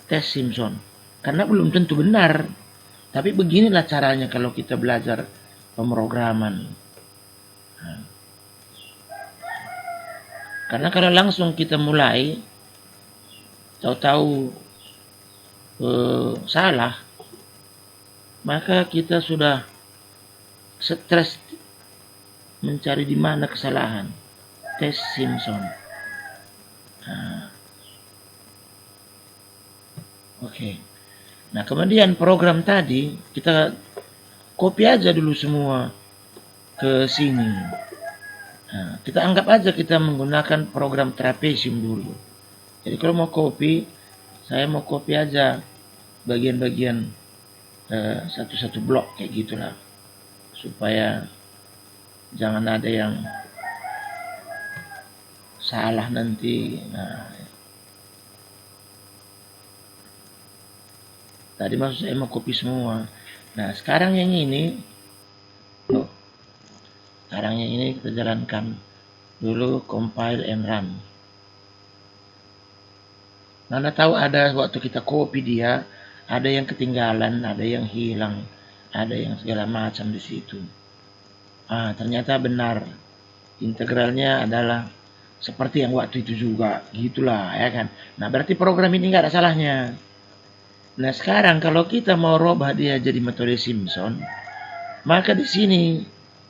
tes Simpson. Karena belum tentu benar. Tapi beginilah caranya kalau kita belajar pemrograman. Nah, karena kalau langsung kita mulai, tahu-tahu salah, maka kita sudah stres mencari di mana kesalahan. Tes Simpson. Oke. Nah, kemudian program tadi kita copy aja dulu semua ke sini. Nah, kita anggap aja kita menggunakan program Trapezium dulu. Jadi kalau mau copy, saya mau copy aja bagian-bagian satu-satu blok kayak gitulah, supaya jangan ada yang salah nanti. Nah, tadi maksud saya mau copy semua. Nah, sekarang yang ini kita jalankan dulu, compile and run. Mana tahu ada waktu kita copy dia, ada yang ketinggalan, ada yang hilang, ada yang segala macam di situ. Ternyata benar, integralnya adalah seperti yang waktu itu juga, gitulah ya kan. Nah, berarti program ini nggak ada salahnya. Nah, sekarang kalau kita mau rubah dia jadi metode Simpson, maka di sini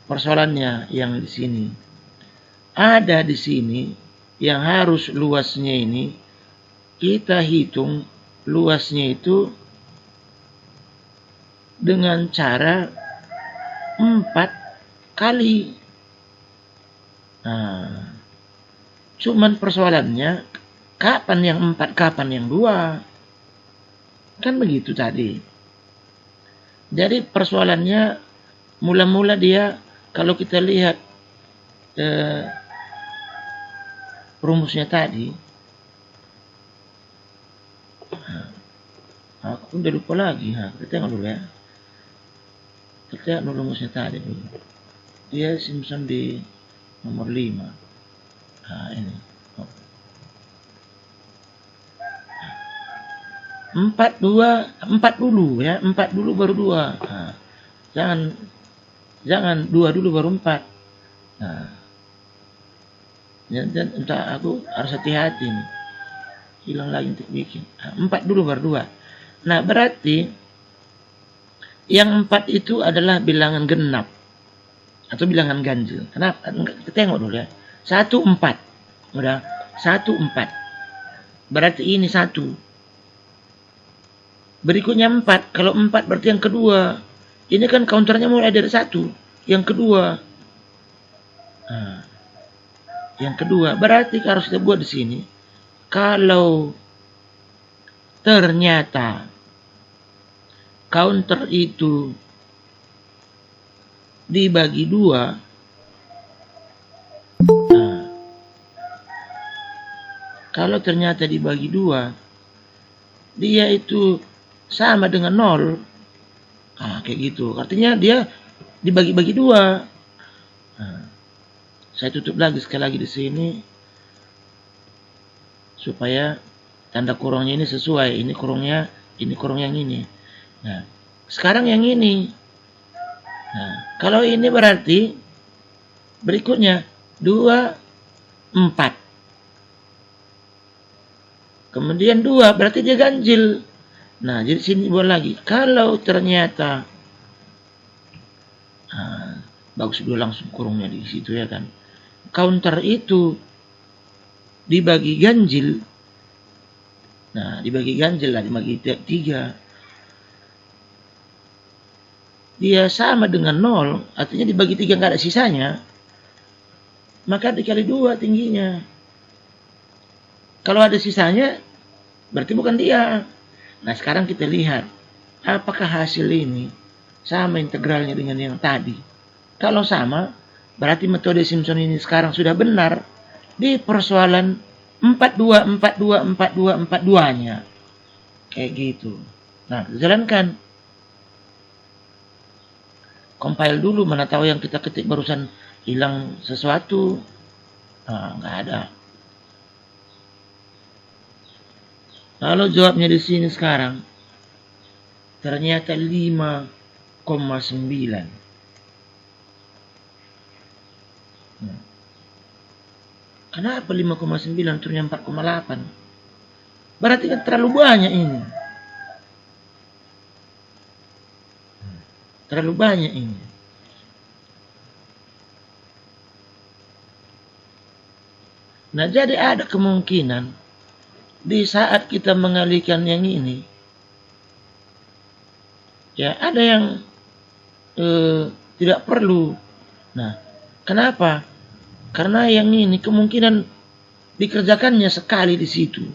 persoalannya yang di sini. Ada di sini yang harus luasnya ini kita hitung luasnya itu dengan cara 4 kali. Nah, cuman persoalannya kapan yang 4, kapan yang 2. Kan begitu tadi. Jadi persoalannya mula-mula dia, kalau kita lihat rumusnya tadi, aku udah lupa lagi. Kita tengok dulu ya. Kita tengok dulu rumusnya tadi dulu. Dia Simpson di nomor 5. Ini. 4 dulu ya, 4 dulu baru 2. Jangan 2 dulu baru 4. Entah, aku harus hati-hati nih. Hilang lagi untuk bikin. 4 dulu baru 2. Nah, berarti yang 4 itu adalah bilangan genap atau bilangan ganjil. Kenapa? Kita tengok dulu ya. 1, 4. Udah, 1, 4. Berarti ini 1. Berikutnya 4. Kalau 4 berarti yang kedua. Ini kan counternya mulai dari 1. Yang kedua. Yang kedua. Berarti harus kita buat di sini. Kalau ternyata counter itu dibagi 2. Kalau ternyata dibagi 2, dia itu sama dengan 0. Kayak gitu. Artinya dia dibagi-bagi 2. Saya tutup lagi sekali lagi di sini supaya tanda kurungnya ini sesuai. Ini kurungnya, ini kurung yang ini. Nah, sekarang yang ini. Nah, kalau ini berarti berikutnya 2, 4. Kemudian 2 berarti dia ganjil. Nah, jadi sini buat lagi. Kalau ternyata bagus dulu langsung kurungnya di situ ya kan. Counter itu dibagi ganjil. Nah, dibagi ganjil lah, dibagi 3. Dia sama dengan 0, artinya dibagi 3 nggak ada sisanya. Maka dikali 2 tingginya. Kalau ada sisanya, berarti bukan dia. Nah, sekarang kita lihat apakah hasil ini sama integralnya dengan yang tadi. Kalau sama, berarti metode Simpson ini sekarang sudah benar di persoalan 42, 42, 42, 42-nya. Kayak gitu. Nah, kita jalankan. Compile dulu, mana tahu yang kita ketik barusan hilang sesuatu. Nggak ada. Lalu jawabnya di sini sekarang ternyata 5,9. Kenapa 5,9 turunnya 4,8? Berarti kan terlalu banyak ini. Terlalu banyak ini. Nah, jadi ada kemungkinan di saat kita mengalihkan yang ini, ya ada yang tidak perlu. Nah, kenapa? Karena yang ini kemungkinan dikerjakannya sekali di situ.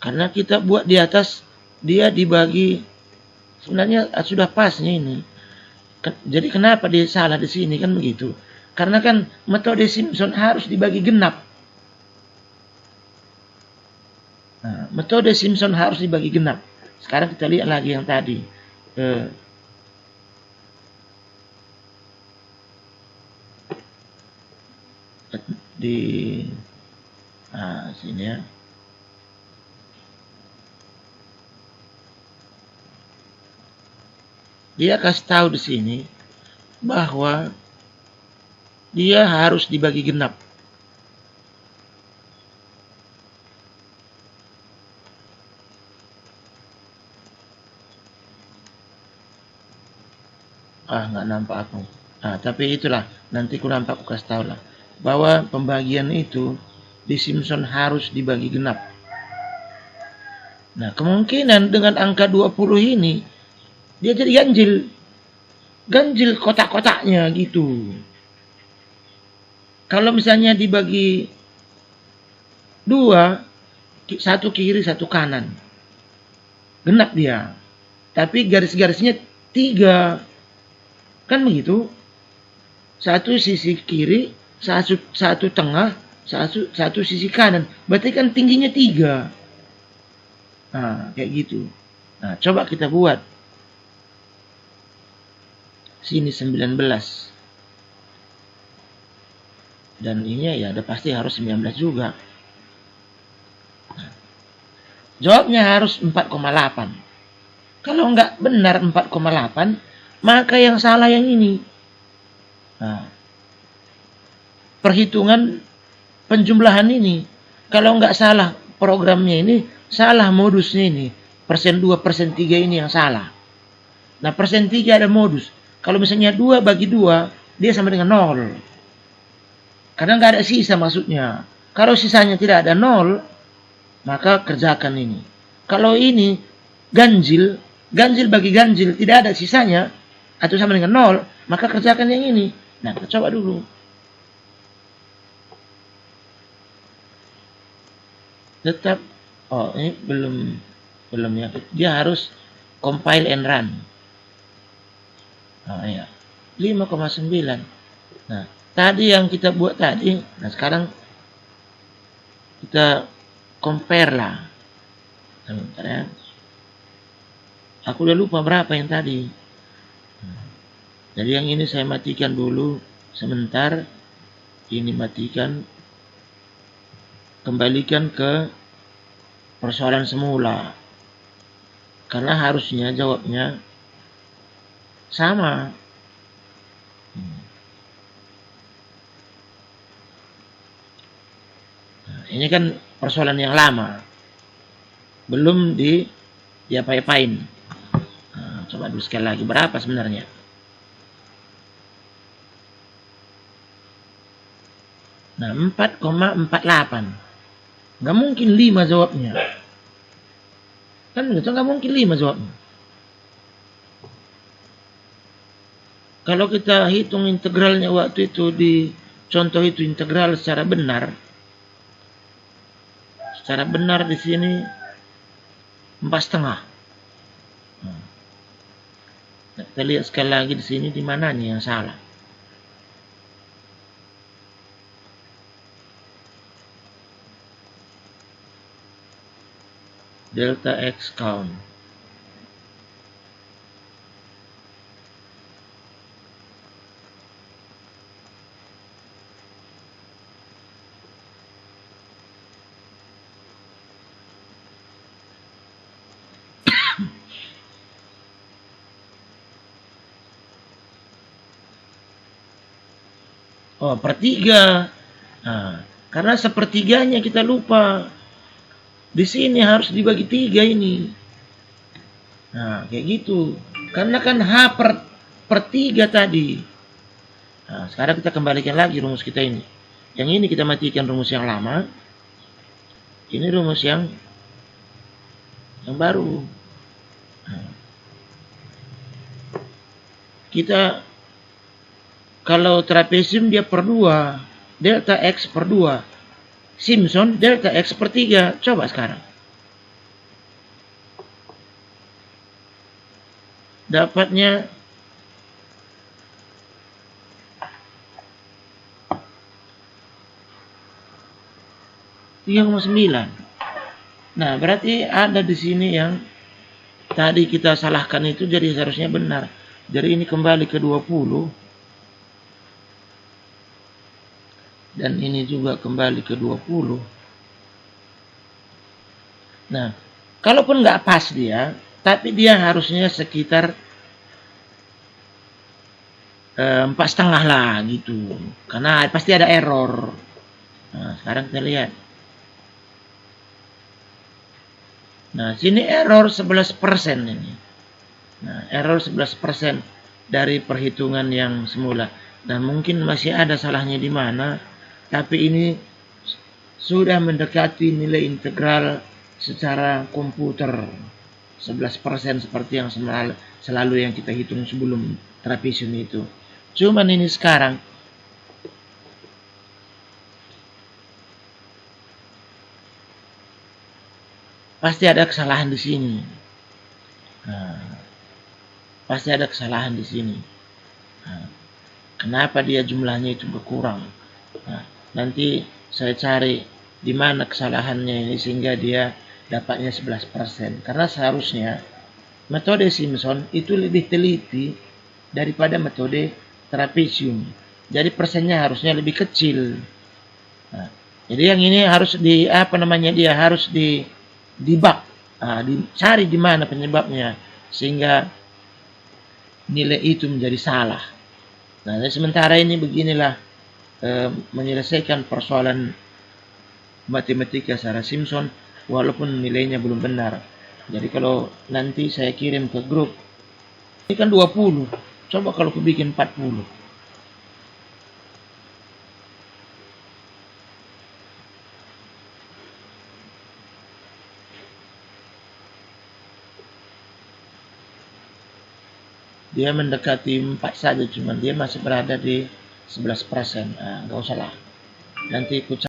Karena kita buat di atas, dia dibagi, sebenarnya sudah pasnya ini. Jadi kenapa dia salah di sini kan begitu? Karena kan metode Simpson harus dibagi genap. Nah, metode Simpson harus dibagi genap. Sekarang kita lihat lagi yang tadi. Di sini ya. Dia kasih tahu di sini bahwa dia harus dibagi genap. Nggak nampak aku. Tapi itulah, nanti ku nampak aku kasih tahu lah. Bahwa pembagian itu di Simpson harus dibagi genap. Nah, kemungkinan dengan angka 20 ini dia jadi ganjil. Ganjil kotak-kotaknya gitu. Kalau misalnya dibagi 2, satu kiri, satu kanan. Genap dia. Tapi garis-garisnya 3. Kan begitu? Satu sisi kiri, satu tengah, satu sisi kanan. Berarti kan tingginya 3. Nah, kayak gitu. Nah, coba kita buat. Sini 19. Dan ini ya udah pasti harus 19 juga. Nah, jawabnya harus 4,8. Kalau nggak benar 4,8, maka yang salah yang ini. Nah, perhitungan penjumlahan ini. Kalau nggak salah programnya ini, salah modusnya ini. Persen 2, persen 3 ini yang salah. Nah, persen 3 ada modus. Kalau misalnya 2 bagi 2, dia sama dengan 0. Karena nggak ada sisa maksudnya. Kalau sisanya tidak ada 0, maka kerjakan ini. Kalau ini ganjil, ganjil bagi ganjil, tidak ada sisanya, atau sama dengan 0, maka kerjakan yang ini. Nah, kita coba dulu. Tetap, ini belum ya. Dia harus compile and run. Ya. 5,9. Nah, tadi yang kita buat tadi, nah sekarang kita compare lah. Sebentar ya. Aku udah lupa berapa yang tadi. Jadi yang ini saya matikan dulu sebentar. Ini matikan. Kembalikan ke persoalan semula. Karena harusnya jawabnya sama. Nah, ini kan persoalan yang lama. Belum diapa-apain. Nah, coba dulu sekali lagi. Berapa sebenarnya? Nah, 4,48. Nggak mungkin 5 jawabnya. Kan gitu, nggak mungkin 5 jawabnya. Kalau kita hitung integralnya waktu itu di contoh itu integral secara benar. Secara benar di sini 4,5. Nah, kita lihat sekali lagi di sini di mananya yang salah. Delta X count. Oh, per 3. Nah, karena sepertiganya kita lupa. Di sini harus dibagi 3 ini. Nah, kayak gitu. Karena kan H per 3 tadi. Nah, sekarang kita kembalikan lagi rumus kita ini. Yang ini kita matikan rumus yang lama. Ini rumus yang baru. Nah, kita kalau trapesium dia per 2, delta X per 2. Simpson delta X per 3. Coba sekarang. Dapatnya -3,9. Nah, berarti ada di sini yang tadi kita salahkan itu, jadi seharusnya benar. Jadi ini kembali ke 20. Dan ini juga kembali ke 20. Nah, kalaupun nggak pas dia, tapi dia harusnya sekitar 4,5 lah gitu. Karena pasti ada error. Nah, sekarang kita lihat. Nah, sini error 11% ini. Nah, error 11% dari perhitungan yang semula. Dan mungkin masih ada salahnya di mana, tapi ini sudah mendekati nilai integral secara komputer. 11% seperti yang selalu yang kita hitung sebelum trapesium itu. Cuman ini sekarang pasti ada kesalahan di sini. Nah, pasti ada kesalahan di sini. Nah, kenapa dia jumlahnya itu berkurang? Nah, nanti saya cari di mana kesalahannya ini sehingga dia dapatnya 11%. Karena seharusnya metode Simpson itu lebih teliti daripada metode trapesium. Jadi persennya harusnya lebih kecil. Nah, jadi yang ini harus dia harus dibug. Nah, dicari di mana penyebabnya sehingga nilai itu menjadi salah. Nah, sementara ini beginilah menyelesaikan persoalan matematika secara Simpson walaupun nilainya belum benar. Jadi kalau nanti saya kirim ke grup, ini kan 20. Coba kalau aku bikin 40. Dia mendekati 4 saja, cuman dia masih berada di 11%. Nah, nggak usah lah. Nanti ikut